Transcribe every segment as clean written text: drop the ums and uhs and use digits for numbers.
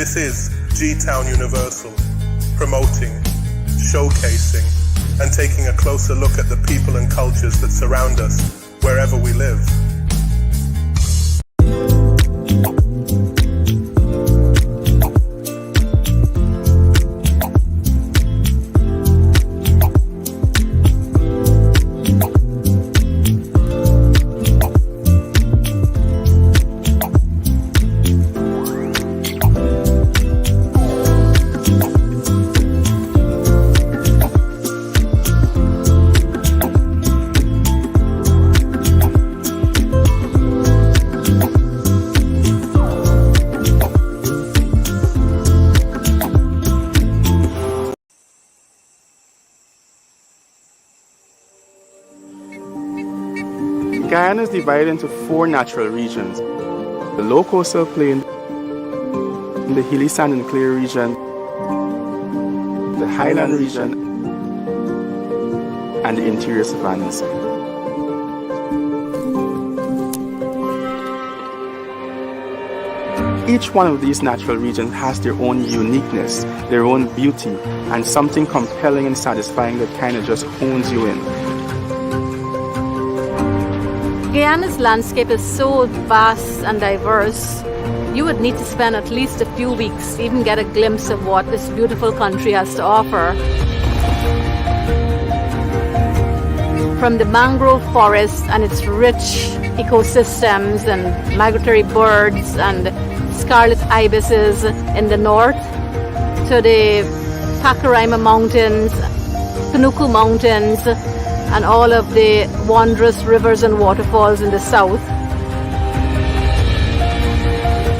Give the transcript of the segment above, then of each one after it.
This is G-Town Universal, promoting, showcasing, and taking a closer look at the people and cultures that surround us wherever we live. Guyana is divided into 4 natural regions: the low coastal plain, the hilly sand and clay region, the highland region, and the interior savannas. Each one of these natural regions has their own uniqueness, their own beauty, and something compelling and satisfying that kind of just hones you in. Guyana's landscape is so vast and diverse, you would need to spend at least a few weeks to even get a glimpse of what this beautiful country has to offer. From the mangrove forest and its rich ecosystems and migratory birds and scarlet ibises in the north, to the Pacaraima Mountains, Panuku Mountains, and all of the wondrous rivers and waterfalls in the south.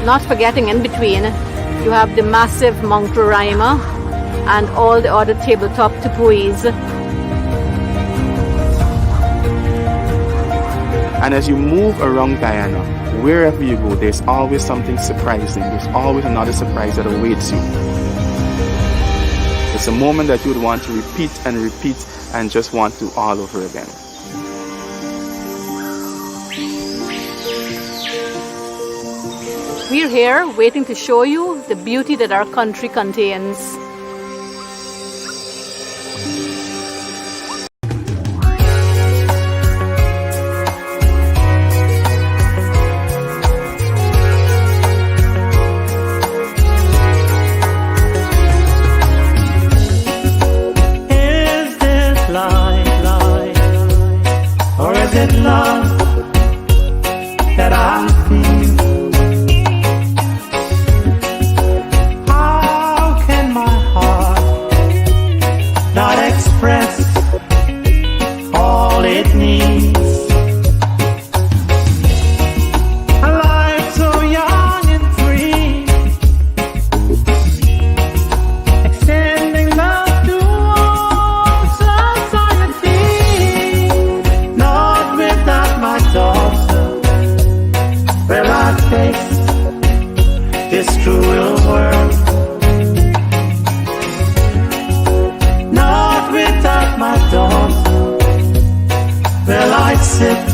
Not forgetting in between, you have the massive Mount Roraima and all the other tabletop tepuis. And as you move around Guyana, wherever you go, there's always something surprising. There's always another surprise that awaits you. It's a moment that you would want to repeat and repeat and just want to all over again. We're here waiting to show you the beauty that our country contains. Love that I feel. How can my heart not express all it needs? A life so young and free, extending love to all society. Not without my daughter will I face this cruel world. Not without my daughter will I sit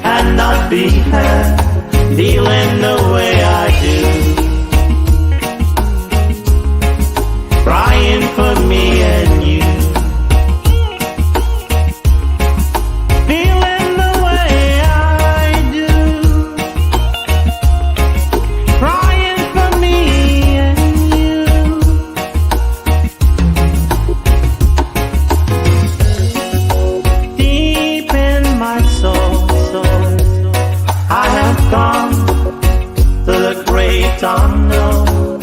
and not be her, feeling the way I do, crying for me and you. Unknown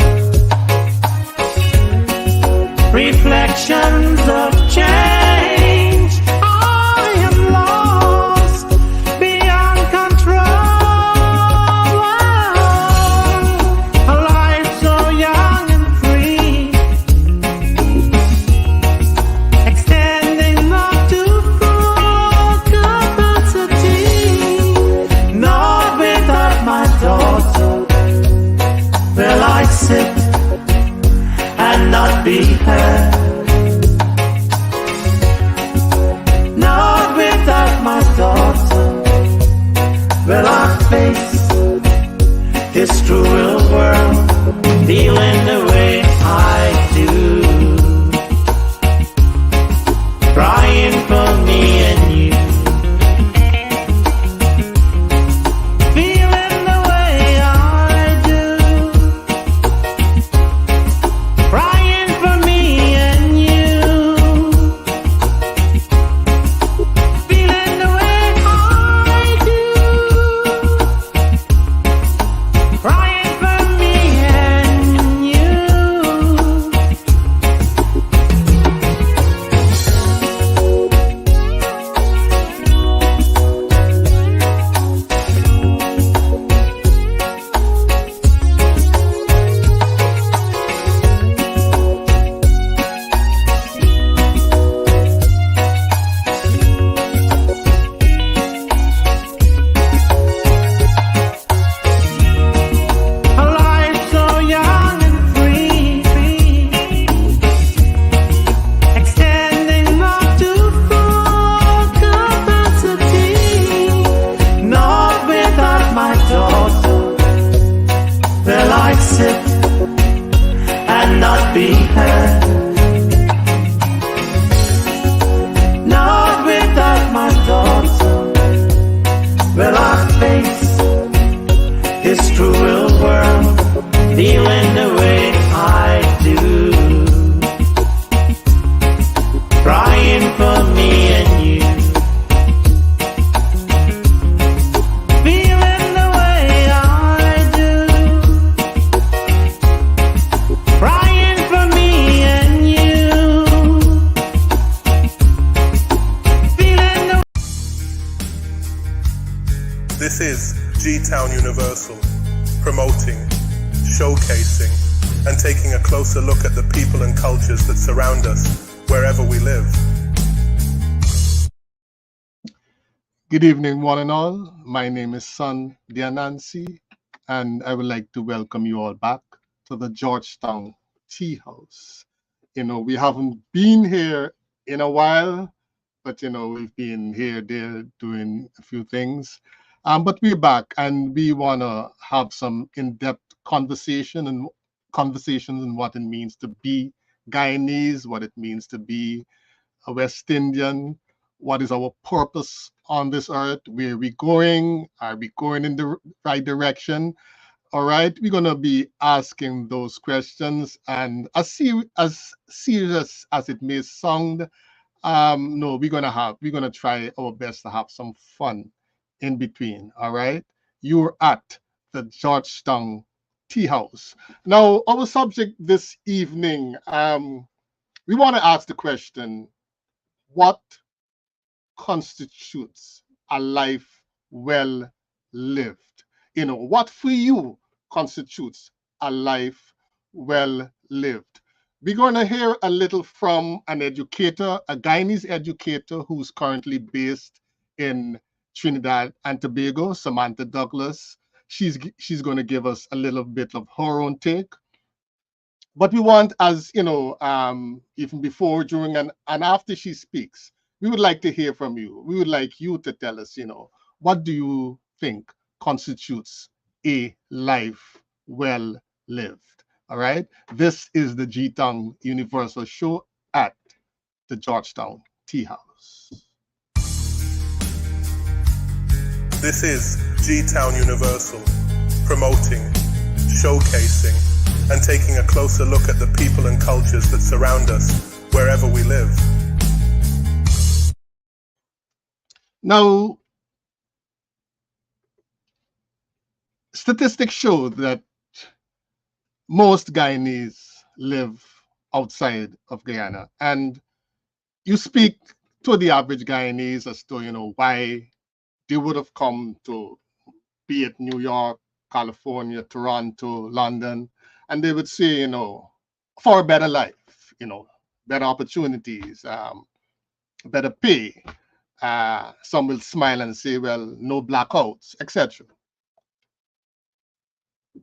reflections of change, I am lost beyond control. A life so young and free, extending up to full capacity. Not without my daughter will I sit and not be her. Not without my daughter will I face this cruel world. feeling the way I do, crying for me and you, feeling the way I do, crying for me and you, feeling the way I do, crying for me and you. A life so young and free, extending up to full capacity. Not without my daughter will I sit and not be heard. Not without my daughter will I face this cruel world, feeling the way I do, crying for me and you, feeling the way I do, crying for me and you, feeling the This is G-Town Universal, promoting, showcasing, and taking a closer look at the people and cultures that surround us wherever we live. Good evening, one and all. My name is Son Dianansi, and I would like to welcome you all back to the Georgetown Tea House. We haven't been here in a while, but we've been here, there, doing a few things. But we're back, and we want to have some in-depth conversations and what it means to be Guyanese, what it means to be a West Indian, what is our purpose on this earth, where are we going, are we going in the right direction? All right, we're going to be asking those questions, and as serious as it may sound, no, we're gonna try our best to have some fun in between. All right, you're at the Georgetown Tea House. Now, our subject this evening, we want to ask the question: what constitutes a life well lived? What for you constitutes a life well lived? We're going to hear a little from an educator, a Guyanese educator who's currently based in Trinidad and Tobago, Samanta Douglas. She's going to give us a little bit of her own take. But we want, as even before, during, and after she speaks, we would like to hear from you. We would like you to tell us, what do you think constitutes a life well lived? All right. This is the G-Town Universal Show at the Georgetown Tea House. This is G-Town Universal, promoting, showcasing, and taking a closer look at the people and cultures that surround us wherever we live. Now, statistics show that most Guyanese live outside of Guyana, and you speak to the average Guyanese as to why they would have come to, be it New York, California, Toronto, London, and they would say, for a better life, better opportunities, better pay. Some will smile and say, well, no blackouts, etc.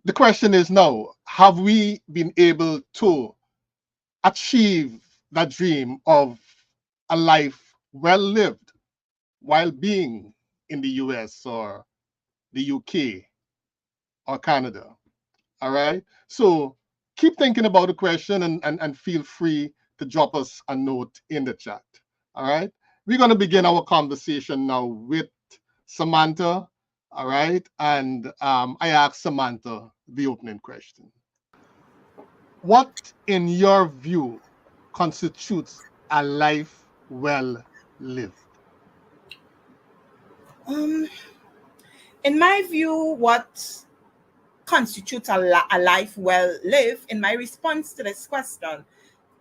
The question is now, have we been able to achieve that dream of a life well lived while being in the US or the UK or Canada? All right. So keep thinking about the question and feel free to drop us a note in the chat. All right. We're going to begin our conversation now with Samanta. All right. And I asked Samanta the opening question. What, in your view, constitutes a life well lived? In my view, what constitutes a life well lived, in my response to this question,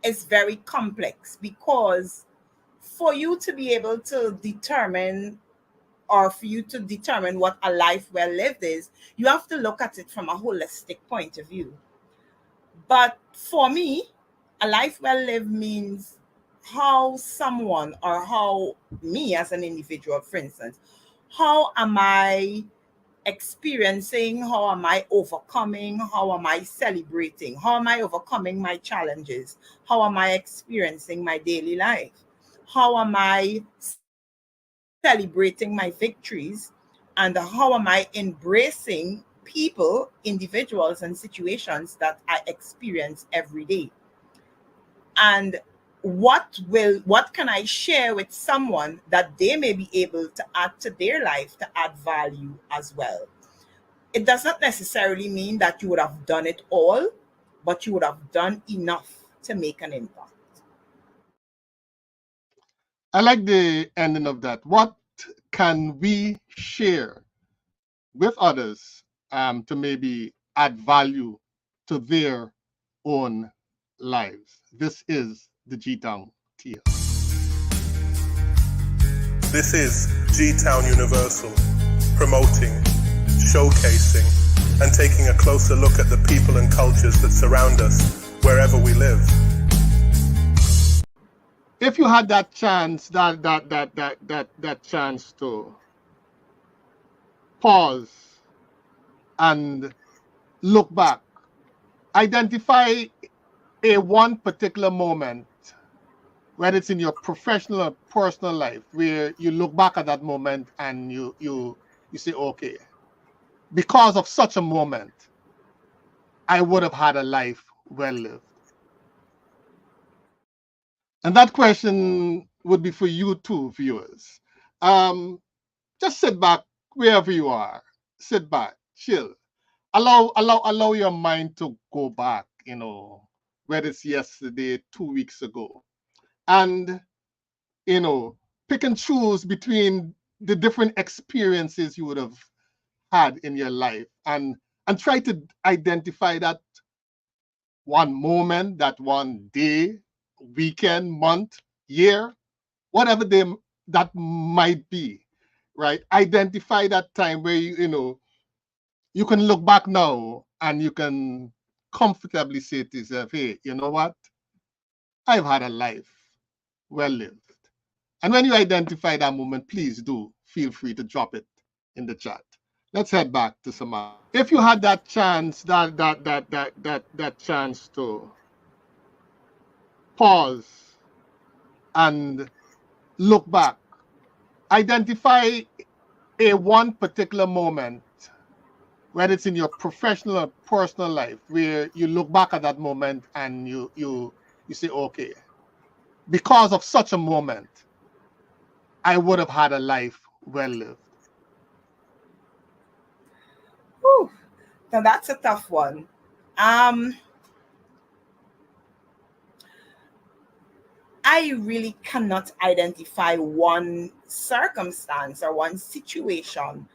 is very complex, because for you to be able to determine, or for you to determine what a life well lived is, you have to look at it from a holistic point of view. But for me, a life well lived means how someone, or how me as an individual, for instance, how am I experiencing, how am I overcoming, how am I celebrating, how am I overcoming my challenges, how am I experiencing my daily life, how am I celebrating my victories, and how am I embracing people, individuals, and situations that I experience every day. And what can I share with someone that they may be able to add to their life, to add value as well. It does not necessarily mean that you would have done it all, but you would have done enough to make an impact. I like the ending of that. What can we share with others to maybe add value to their own lives? This is the G-Town Tea House. This is G-Town Universal, promoting, showcasing, and taking a closer look at the people and cultures that surround us wherever we live. If you had that chance, that chance to pause and look back, identify a one particular moment, whether it's in your professional or personal life, where you look back at that moment and you say, okay, because of such a moment, I would have had a life well lived. And that question would be for you too, viewers. Just sit back wherever you are. Sit back, chill. Allow your mind to go back, whether it's yesterday, 2 weeks ago. And, pick and choose between the different experiences you would have had in your life, and try to identify that one moment, that one day, weekend, month, year, whatever that might be, right? Identify that time where you can look back now and you can comfortably say to yourself, hey, you know what? I've had a life well lived. And when you identify that moment, please do feel free to drop it in the chat. Let's head back to Samanta. If you had that chance, that chance to pause and look back, identify a one particular moment, whether it's in your professional or personal life, where you look back at that moment and you say, okay, because of such a moment, I would have had a life well lived. Whew. Now that's a tough one. I really cannot identify one circumstance or one situation,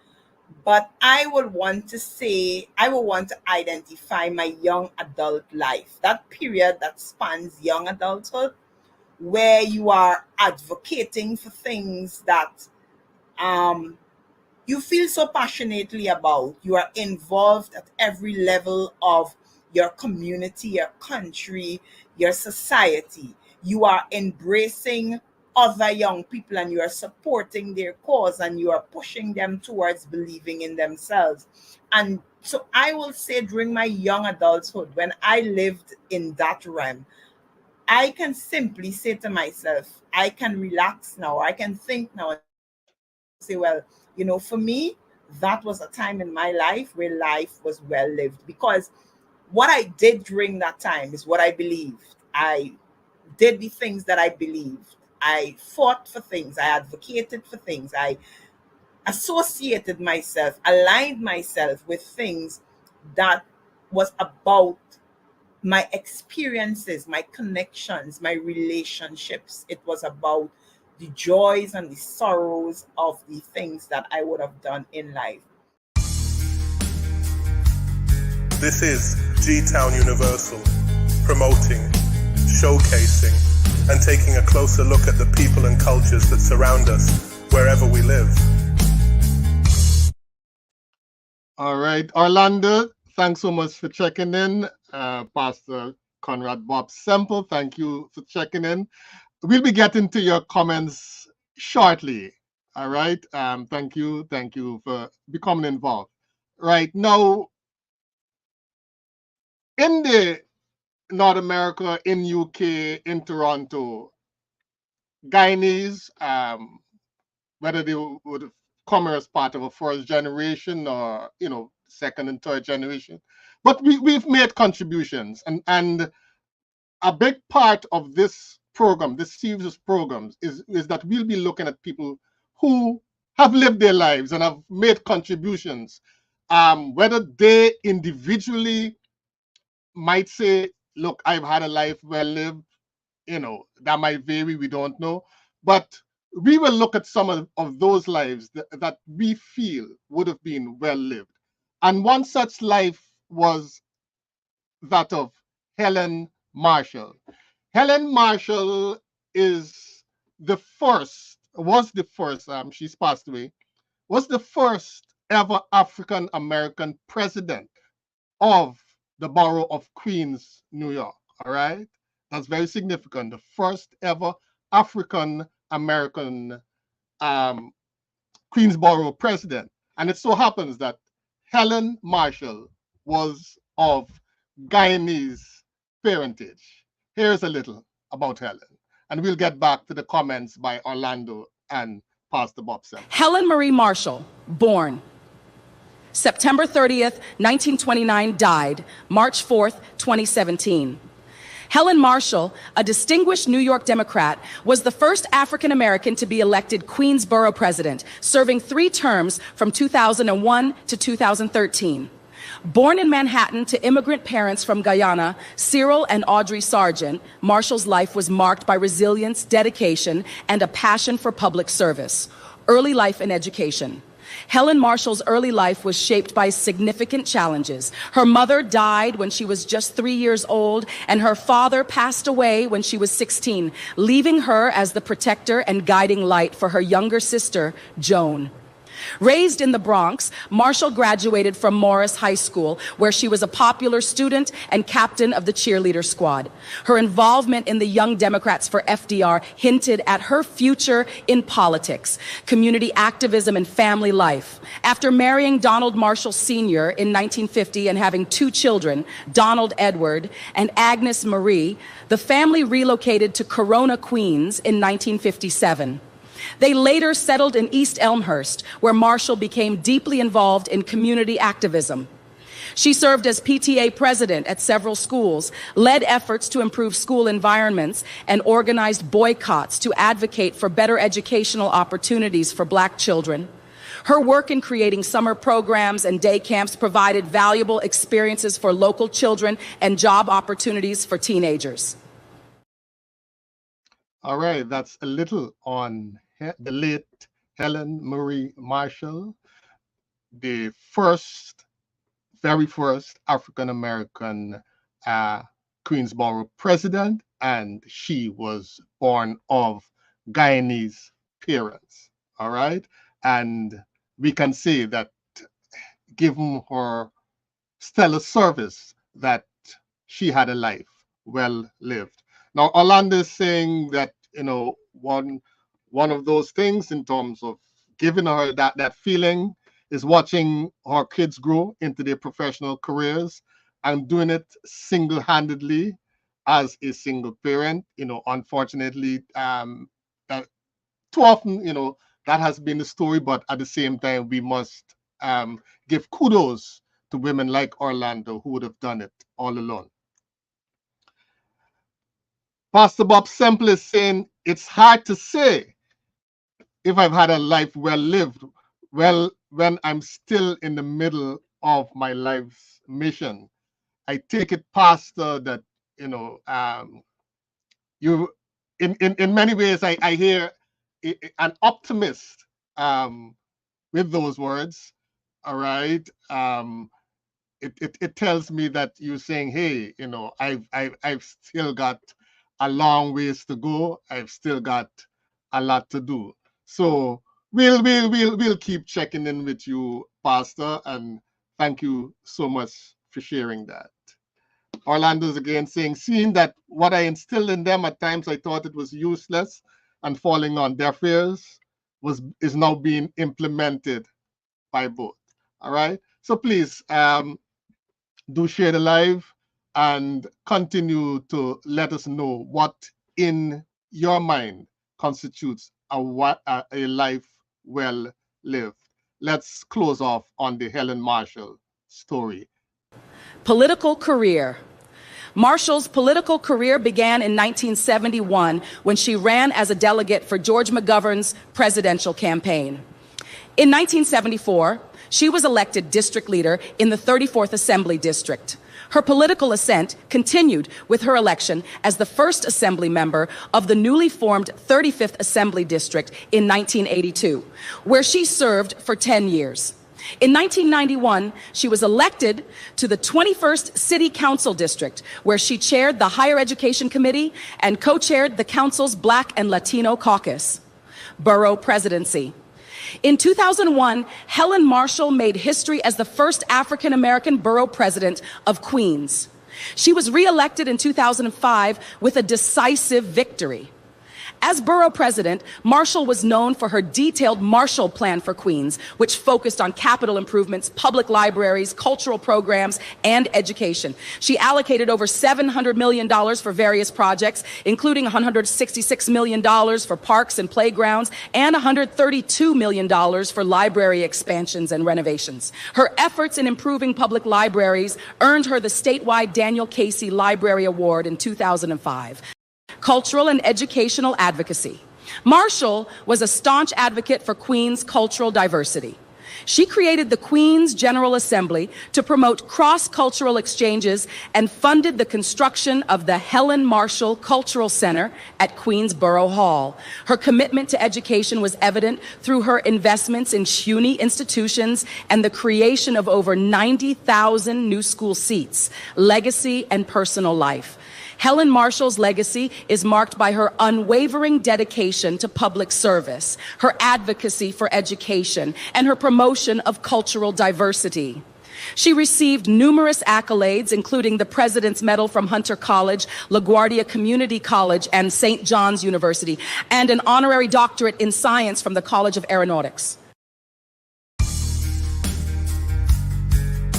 but I would want to identify my young adult life, that period that spans young adulthood, where you are advocating for things that you feel so passionately about. You are involved at every level of your community, your country, your society. You are embracing other young people and you are supporting their cause and you are pushing them towards believing in themselves. And so I will say, during my young adulthood, when I lived in that realm, I can simply say to myself, I can relax now. I can think now and say, well, for me, that was a time in my life where life was well lived, because what I did during that time is what I believed. I did the things that I believed. I fought for things. I advocated for things. I associated myself, aligned myself with things that was about my experiences, my connections, my relationships. It was about the joys and the sorrows of the things that I would have done in life. This is G-Town Universal, promoting, showcasing, and taking a closer look at the people and cultures that surround us wherever we live. All right, Orlando, thanks so much for checking in. Pastor Conrad Bob Semple, thank you for checking in. We'll be getting to your comments shortly. All right, thank you for becoming involved. Right now, in the North America, in UK, in Toronto, Guyanese, whether they would come as part of a first generation or second and third generation, but we've made contributions, and a big part of this program, this series of programs, is that we'll be looking at people who have lived their lives and have made contributions, whether they individually might say, look, I've had a life well lived, that might vary, we don't know, but we will look at some of those lives that we feel would have been well lived. And one such life was that of Helen Marshall. Helen Marshall was the first, she's passed away, was the first ever African American president of the borough of Queens, New York. All right, that's very significant. The first ever African American Queensborough president. And it so happens that Helen Marshall was of Guyanese parentage. Here's a little about Helen, and we'll get back to the comments by Orlando and Pastor Bob Semple. Helen Marie Marshall, born September 30th, 1929, died March 4th, 2017. Helen Marshall, a distinguished New York Democrat, was the first African American to be elected Queensborough president, serving 3 terms from 2001 to 2013. Born in Manhattan to immigrant parents from Guyana, Cyril and Audrey Sargent, Marshall's life was marked by resilience, dedication, and a passion for public service. Early life and education. Helen Marshall's early life was shaped by significant challenges. Her mother died when she was just 3 years old, and her father passed away when she was 16, leaving her as the protector and guiding light for her younger sister, Joan. Raised in the Bronx, Marshall graduated from Morris High School, where she was a popular student and captain of the cheerleader squad. Her involvement in the Young Democrats for FDR hinted at her future in politics, community activism, and family life. After marrying Donald Marshall Sr. in 1950 and having 2 children, Donald Edward and Agnes Marie, the family relocated to Corona, Queens in 1957. They later settled in East Elmhurst, where Marshall became deeply involved in community activism. She served as PTA president at several schools, led efforts to improve school environments, and organized boycotts to advocate for better educational opportunities for Black children. Her work in creating summer programs and day camps provided valuable experiences for local children and job opportunities for teenagers. All right, that's a little on the late Helen Marie Marshall, the very first African-American Queensborough president, and she was born of Guyanese parents, all right? And we can say that given her stellar service, that she had a life well lived. Now, Orlando is saying that, one of those things in terms of giving her that feeling is watching her kids grow into their professional careers and doing it single-handedly as a single parent. Unfortunately, that too often, that has been the story, but at the same time, we must give kudos to women like Orlando who would have done it all alone. Pastor Bob Semple is saying, it's hard to say if I've had a life well lived, well, when I'm still in the middle of my life's mission. I take it, Pastor, that, you, in many ways, I hear an optimist with those words, all right? It tells me that you're saying, hey, I've still got a long ways to go. I've still got a lot to do. So we'll keep checking in with you, Pastor, and thank you so much for sharing that. Orlando's again saying, seeing that what I instilled in them at times I thought it was useless and falling on deaf ears is now being implemented by both. All right. So please do share the live and continue to let us know what in your mind constitutes a life well lived. Let's close off on the Helen Marshall story. Political career. Marshall's political career began in 1971 when she ran as a delegate for George McGovern's presidential campaign. In 1974, she was elected district leader in the 34th Assembly District. Her political ascent continued with her election as the first Assembly member of the newly formed 35th Assembly District in 1982, where she served for 10 years. In 1991, she was elected to the 21st City Council District, where she chaired the Higher Education Committee and co-chaired the Council's Black and Latino Caucus. Borough presidency. In 2001, Helen Marshall made history as the first African-American borough president of Queens. She was re-elected in 2005 with a decisive victory. As borough president, Marshall was known for her detailed Marshall Plan for Queens, which focused on capital improvements, public libraries, cultural programs, and education. She allocated over $700 million for various projects, including $166 million for parks and playgrounds, and $132 million for library expansions and renovations. Her efforts in improving public libraries earned her the statewide Daniel Casey Library Award in 2005. Cultural and educational advocacy. Marshall was a staunch advocate for Queens' cultural diversity. She created the Queens General Assembly to promote cross-cultural exchanges and funded the construction of the Helen Marshall Cultural Center at Queens Borough Hall. Her commitment to education was evident through her investments in CUNY institutions and the creation of over 90,000 new school seats, legacy and personal life. Helen Marshall's legacy is marked by her unwavering dedication to public service, her advocacy for education, and her promotion of cultural diversity. She received numerous accolades, including the President's Medal from Hunter College, LaGuardia Community College, and St. John's University, and an honorary doctorate in science from the College of Aeronautics.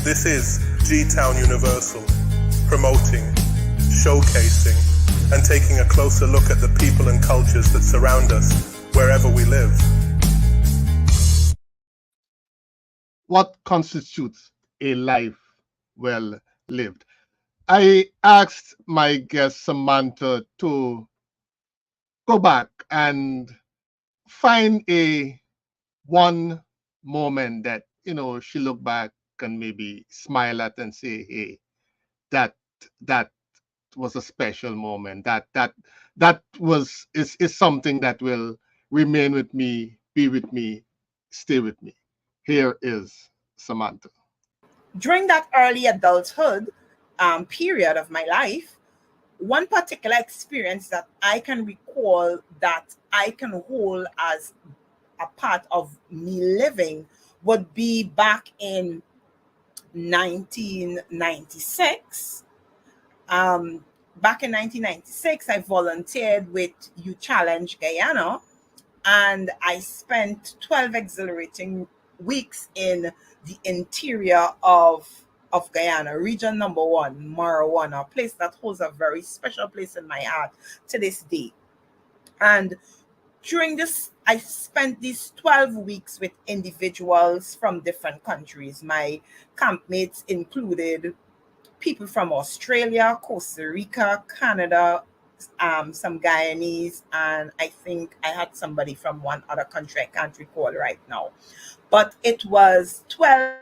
This is G-Town Universal, promoting, showcasing, and taking a closer look at the people and cultures that surround us wherever we live. What constitutes a life well lived? I asked my guest Samanta to go back and find one moment that, she looked back and maybe smile at and say, hey, that was a special moment. That is something that will remain with me, be with me, stay with me. Here is Samanta. During that early adulthood period of my life, one particular experience that I can recall that I can hold as a part of me living would be back in 1996. Back in 1996, I volunteered with Youth Challenge Guyana, and I spent 12 exhilarating weeks in the interior of Guyana, region number 1, Marijuana, a place that holds a very special place in my heart to this day. And during this, I spent these 12 weeks with individuals from different countries. My campmates included people from Australia, Costa Rica, Canada, some Guyanese, and I think I had somebody from one other country. I can't recall right now. But it was 12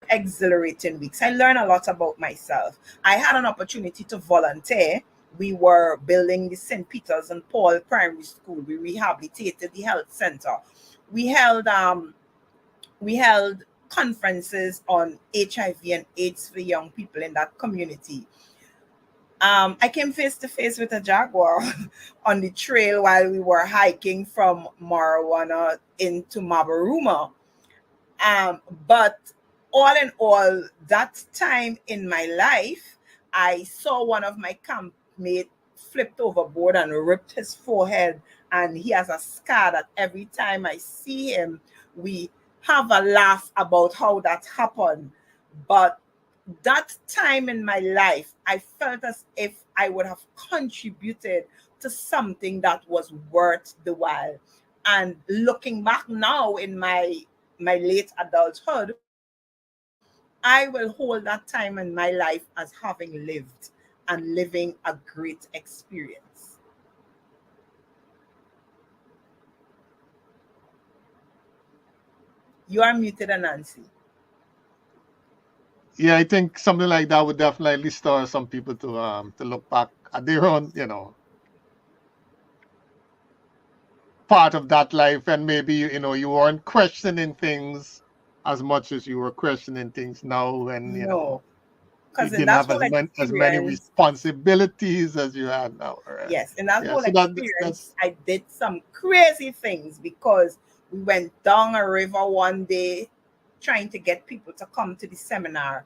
exhilarating weeks. I learned a lot about myself. I had an opportunity to volunteer. We were building the St. Peter's and Paul Primary School. We rehabilitated the health center. We held conferences on HIV and AIDS for young people in that community. I came face to face with a jaguar on the trail while we were hiking from Marijuana into Mabaruma. But all in all, that time in my life, I saw one of my campmates flipped overboard and ripped his forehead, and he has a scar that every time I see him, we have a laugh about how that happened. But that time in my life, I felt as if I would have contributed to something that was worth the while. And looking back now in my late adulthood, I will hold that time in my life as having lived and living a great experience. You are muted, Nancy. Yeah, I think something like that would definitely stir some people to look back at their own, part of that life, and maybe you weren't questioning things as much as you were questioning things now when you because in didn't that have whole as many responsibilities as you had now. Right? Yes, in that whole so experience, I did some crazy things because we went down a river one day trying to get people to come to the seminar.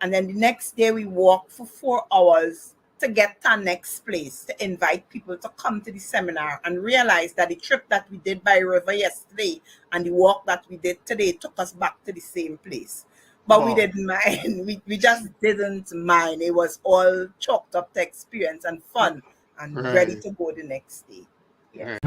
And then the next day we walked for 4 hours to get to our next place, to invite people to come to the seminar, and realize that the trip that we did by river yesterday and the walk that we did today took us back to the same place. But we didn't mind. We just didn't mind. It was all chalked up to experience and fun and ready to go the next day. Yes.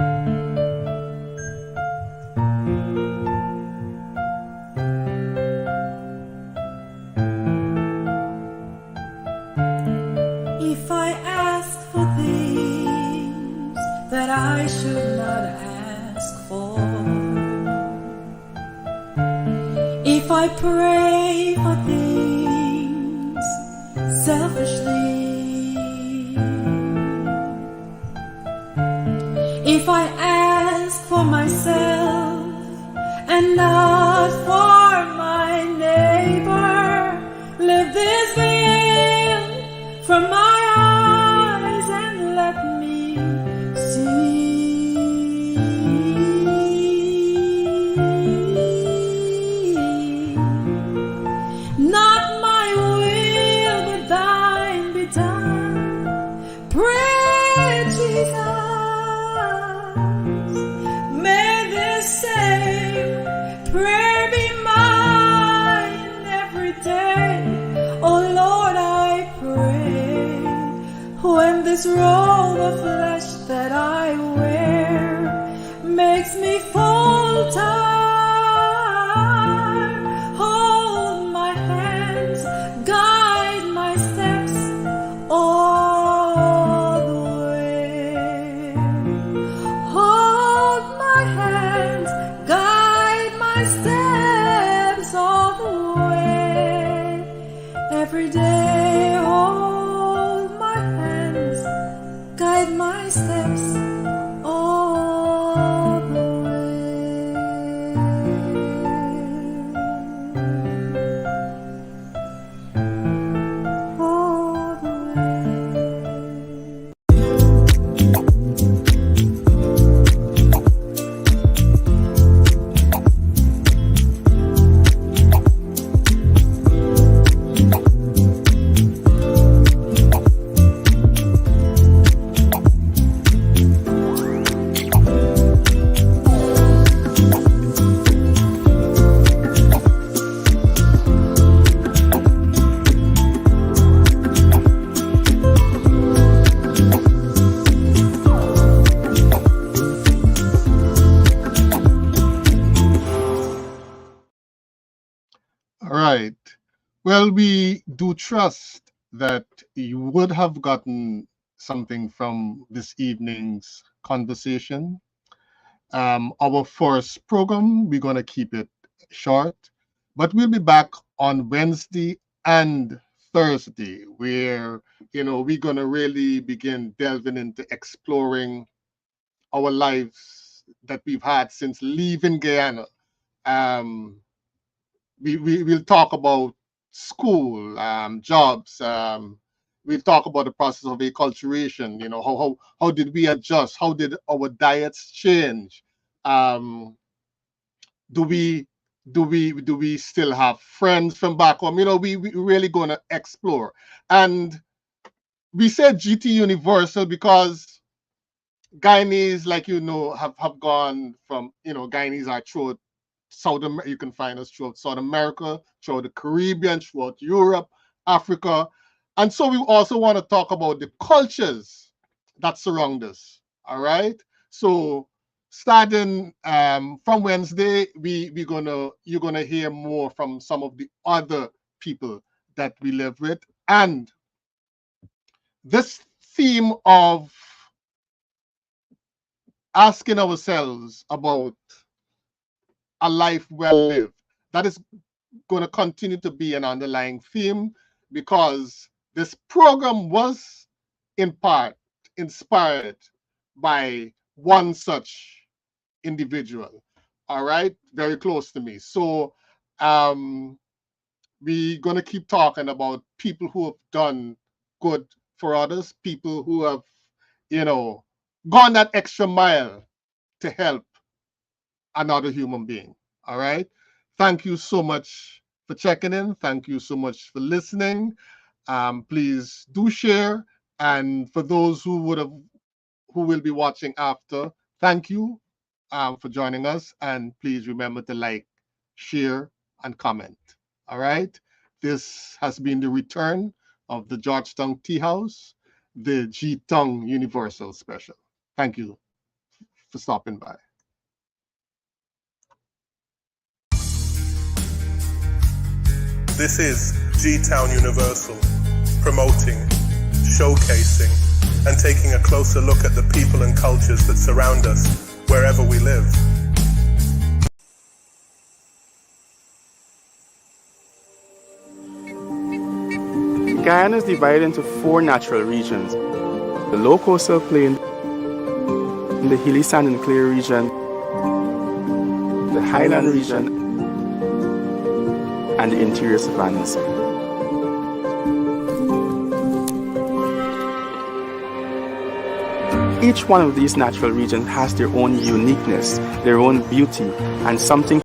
If I ask for things that I should not ask for, if I pray for things selfishly, if I ask for myself and not for my neighbor, lift this veil from my eyes and let me see. Not my will, but thine be done. Pray, Jesus, may this same prayer be mine every day. Oh Lord, I pray, when this robe of flesh that I wear makes me full time, hold my hands, guide my steps all the way. Hold my hands, guide my steps all the way. Every day, hold my hands, guide my steps all the way. All the way. Well, we do trust that you would have gotten something from this evening's conversation. Our first program, we're going to keep it short, but we'll be back on Wednesday and Thursday, where we're going to really begin delving into exploring our lives that we've had since leaving Guyana. Um, we'll talk about school, jobs. We'll talk about the process of acculturation. How did we adjust? How did our diets change? Um, do we still have friends from back home? We really gonna explore. And we said GT Universal because Guyanese, like have gone from Guyanese are throughout South America. You can find us throughout South America, throughout the Caribbean, throughout Europe, Africa, and so we also want to talk about the cultures that surround us. All right. So starting from Wednesday, you're gonna hear more from some of the other people that we live with, and this theme of asking ourselves about a life well lived, that is going to continue to be an underlying theme, because this program was in part inspired by one such individual, all right, very close to me. So we're going to keep talking about people who have done good for others, people who have gone that extra mile to help another human being. All right. Thank you so much for checking in. Thank you so much for listening. Please do share. And for those who will be watching after, thank you for joining us. And please remember to like, share, and comment. All right. This has been the return of the Georgetown Tea House, the G-Tongue Universal Special. Thank you for stopping by. This is G-Town Universal, promoting, showcasing, and taking a closer look at the people and cultures that surround us wherever we live. Guyana is divided into 4 natural regions: the low coastal plain, the hilly sand and clay region, the highland region, and the interior savannas. Each one of these natural regions has their own uniqueness, their own beauty, and something